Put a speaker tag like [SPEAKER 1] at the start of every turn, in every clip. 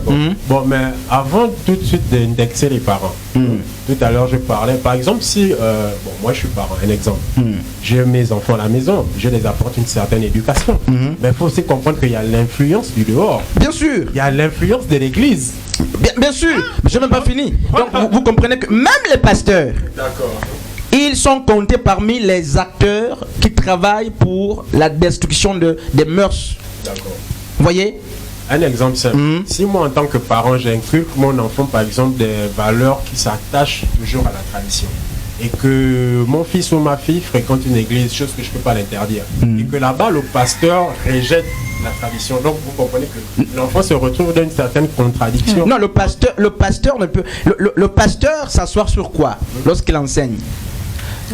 [SPEAKER 1] D'accord. Bon, mais avant tout de suite d'indexer les parents, tout à l'heure je parlais, par exemple, si, bon, moi je suis parent, un exemple, j'ai mes enfants à la maison, je les apporte une certaine éducation, mais il faut aussi comprendre qu'il y a l'influence du dehors.
[SPEAKER 2] Bien sûr.
[SPEAKER 1] Il y a l'influence de l'église.
[SPEAKER 2] Bien sûr, mais je n'ai même pas fini. Donc vous comprenez que même les pasteurs, ils sont comptés parmi les acteurs qui travaillent pour la destruction des mœurs.
[SPEAKER 1] D'accord.
[SPEAKER 2] Vous voyez?
[SPEAKER 1] Un exemple simple. Si moi en tant que parent j'inculque mon enfant par exemple des valeurs qui s'attachent toujours à la tradition, et que mon fils ou ma fille fréquente une église, chose que je ne peux pas l'interdire, et que là-bas le pasteur rejette la tradition, donc vous comprenez que l'enfant se retrouve dans une certaine contradiction.
[SPEAKER 2] Non, le pasteur ne peut. Le pasteur s'asseoir sur quoi lorsqu'il enseigne?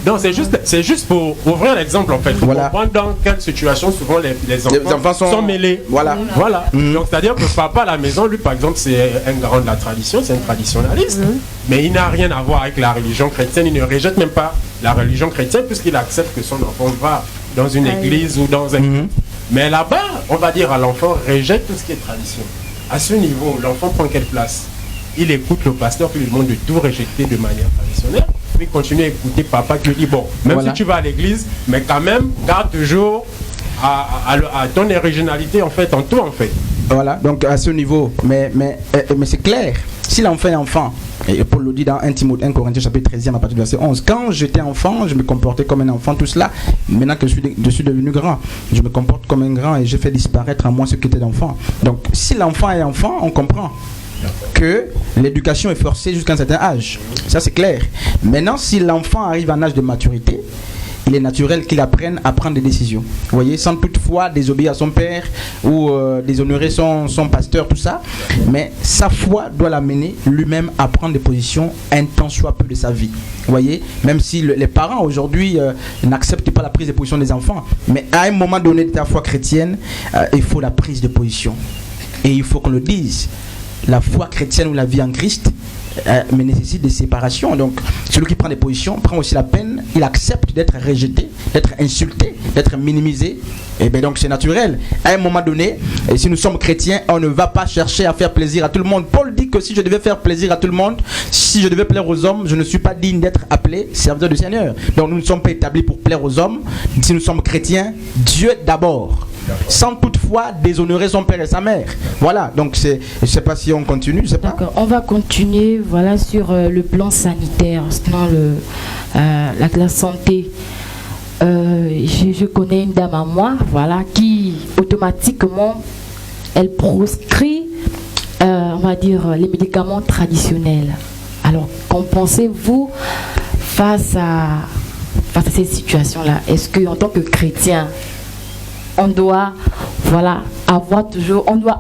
[SPEAKER 1] Non, c'est juste pour ouvrir l'exemple en fait.
[SPEAKER 2] Voilà.
[SPEAKER 1] Comprendre dans quelle situation souvent les enfants sont mêlés.
[SPEAKER 2] Voilà.
[SPEAKER 1] Voilà. Donc c'est-à-dire que papa à la maison, lui par exemple, c'est un garant de la tradition, c'est un traditionnaliste, mais il n'a rien à voir avec la religion chrétienne. Il ne rejette même pas la religion chrétienne puisqu'il accepte que son enfant va dans une église ou dans un... Mais là-bas, on va dire à l'enfant, rejette tout ce qui est tradition. À ce niveau, l'enfant prend quelle place? Il écoute le pasteur qui lui demande de tout rejeter de manière traditionnelle. Puis continue à écouter papa qui lui dit, bon, même si tu vas à l'église, mais quand même, garde toujours à ton originalité en fait, en tout en fait.
[SPEAKER 2] Voilà, donc à ce niveau, mais c'est clair, si l'enfant est enfant, et Paul le dit dans 1 Corinthiens chapitre 13 à partir du verset 11, quand j'étais enfant, je me comportais comme un enfant, tout cela, maintenant que je suis devenu grand, je me comporte comme un grand et je fais disparaître en moi ce qui était d'enfant. Donc si l'enfant est enfant, on comprend que l'éducation est forcée jusqu'à un certain âge, ça c'est clair. Maintenant si l'enfant arrive à un âge de maturité, il est naturel qu'il apprenne à prendre des décisions. Vous voyez, sans toutefois désobéir à son père ou déshonorer son pasteur, tout ça. Mais sa foi doit l'amener lui-même à prendre des positions un tant soit peu de sa vie. Vous voyez, même si les parents aujourd'hui n'acceptent pas la prise de position des enfants, mais à un moment donné de ta foi chrétienne, il faut la prise de position. Et il faut qu'on le dise. La foi chrétienne ou la vie en Christ mais nécessite des séparations. Donc celui qui prend des positions prend aussi la peine, il accepte d'être rejeté, d'être insulté, d'être minimisé. Et bien donc c'est naturel. À un moment donné, et si nous sommes chrétiens, on ne va pas chercher à faire plaisir à tout le monde. Paul dit que si je devais faire plaisir à tout le monde, si je devais plaire aux hommes, je ne suis pas digne d'être appelé serviteur du Seigneur. Donc nous ne sommes pas établis pour plaire aux hommes. Si nous sommes chrétiens, Dieu d'abord, sans toutefois déshonorer son père et sa mère. Voilà, donc je ne sais pas si on continue, je sais pas.
[SPEAKER 3] D'accord, on va continuer voilà, sur le plan sanitaire, dans la santé. Je connais une dame à moi, voilà, qui automatiquement, elle proscrit, on va dire, les médicaments traditionnels. Alors, qu'en pensez-vous face à ces situations-là? Est-ce qu'en tant que chrétien, on doit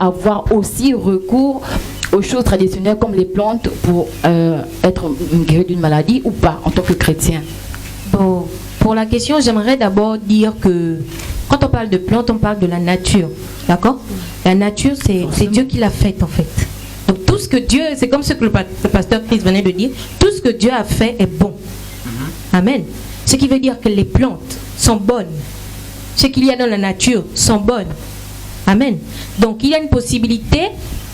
[SPEAKER 3] avoir aussi recours aux choses traditionnelles comme les plantes pour être guéri d'une maladie ou pas en tant que chrétien?
[SPEAKER 4] Bon, pour la question, j'aimerais d'abord dire que quand on parle de plantes, on parle de la nature, d'accord? La nature, c'est Dieu qui l'a faite en fait. Donc tout ce que Dieu, c'est comme ce que le pasteur Chris venait de dire, tout ce que Dieu a fait est bon. Amen. Ce qui veut dire que les plantes sont bonnes. Ce qu'il y a dans la nature sont bonnes. Amen. Donc il y a une possibilité.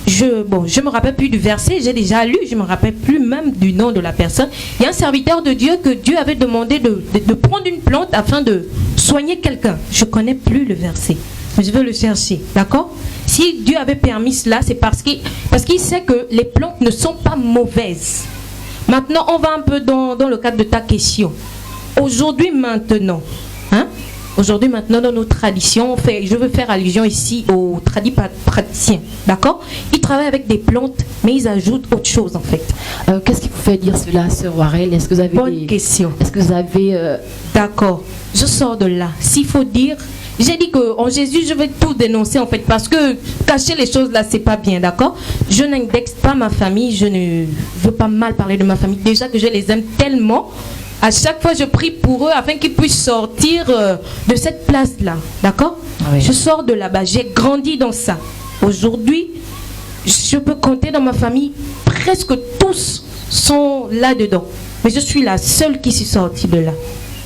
[SPEAKER 4] Je me rappelle plus du verset, j'ai déjà lu, je me rappelle plus même du nom de la personne. Il y a un serviteur de Dieu que Dieu avait demandé de prendre une plante afin de soigner quelqu'un. Je connais plus le verset, mais je veux le chercher, d'accord? Si Dieu avait permis cela, c'est parce qu'il sait que les plantes ne sont pas mauvaises. Maintenant, on va un peu dans le cadre de ta question. Aujourd'hui, maintenant, dans nos traditions, je veux faire allusion ici aux praticiens, d'accord? Ils travaillent avec des plantes, mais ils ajoutent autre chose en fait.
[SPEAKER 3] Qu'est-ce qui vous fait dire cela, Sœur Warel? Est-ce que vous avez
[SPEAKER 4] Bonne question.
[SPEAKER 3] Est-ce que vous avez...
[SPEAKER 4] D'accord, je sors de là. S'il faut dire, j'ai dit qu'en Jésus, je vais tout dénoncer en fait, parce que cacher les choses là, c'est pas bien, d'accord? Je n'indexe pas ma famille, je ne veux pas mal parler de ma famille. Déjà que je les aime tellement. À chaque fois, je prie pour eux afin qu'ils puissent sortir de cette place-là. D'accord? Oui. Je sors de là-bas. J'ai grandi dans ça. Aujourd'hui, je peux compter dans ma famille. Presque tous sont là-dedans. Mais je suis la seule qui suis sortie de là.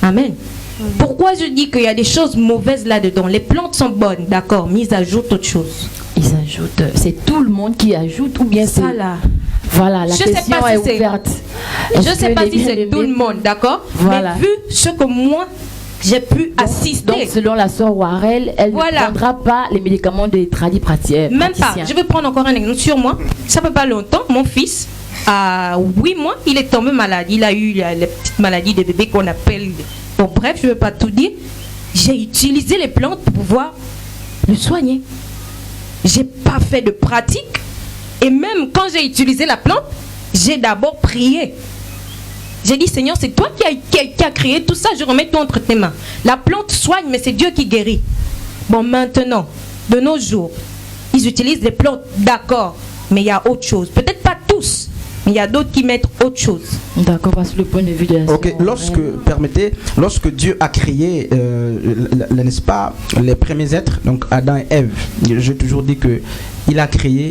[SPEAKER 4] Amen. Oui. Pourquoi je dis qu'il y a des choses mauvaises là-dedans? Les plantes sont bonnes, d'accord, mais ils ajoutent autre chose.
[SPEAKER 3] ils ajoutent. C'est tout le monde qui ajoute ou bien c'est...
[SPEAKER 4] Ça là.
[SPEAKER 3] Voilà, la
[SPEAKER 4] Je sais
[SPEAKER 3] question
[SPEAKER 4] pas si
[SPEAKER 3] est
[SPEAKER 4] c'est-
[SPEAKER 3] ouverte.
[SPEAKER 4] Je
[SPEAKER 3] Est-ce
[SPEAKER 4] ne sais
[SPEAKER 3] que
[SPEAKER 4] pas
[SPEAKER 3] les
[SPEAKER 4] si c'est
[SPEAKER 3] bien-aimés-
[SPEAKER 4] tout le monde, d'accord?
[SPEAKER 3] Voilà.
[SPEAKER 4] Mais vu ce que moi, j'ai pu assister.
[SPEAKER 3] Donc, selon la sœur Warel, elle
[SPEAKER 4] Voilà.
[SPEAKER 3] ne prendra pas les médicaments des praticiens.
[SPEAKER 4] Même pas. Je vais prendre encore un exemple sur moi. Ça fait pas longtemps, mon fils, à 8 mois, il est tombé malade. Il a eu la petite maladie des bébés qu'on appelle... Bon, bref, je ne vais pas tout dire. J'ai utilisé les plantes pour pouvoir le soigner. J'ai pas fait de pratique. Et même quand j'ai utilisé la plante, j'ai d'abord prié. J'ai dit, Seigneur, c'est toi qui as créé tout ça, je remets tout entre tes mains. La plante soigne, mais c'est Dieu qui guérit. Bon, maintenant, de nos jours, ils utilisent des plantes, d'accord, mais il y a autre chose. Peut-être pas tous, mais il y a d'autres qui mettent autre chose.
[SPEAKER 3] D'accord, parce que le point de vue de la
[SPEAKER 2] Ok, lorsque Dieu a créé, n'est-ce pas, les premiers êtres, donc Adam et Ève, j'ai toujours dit que il a créé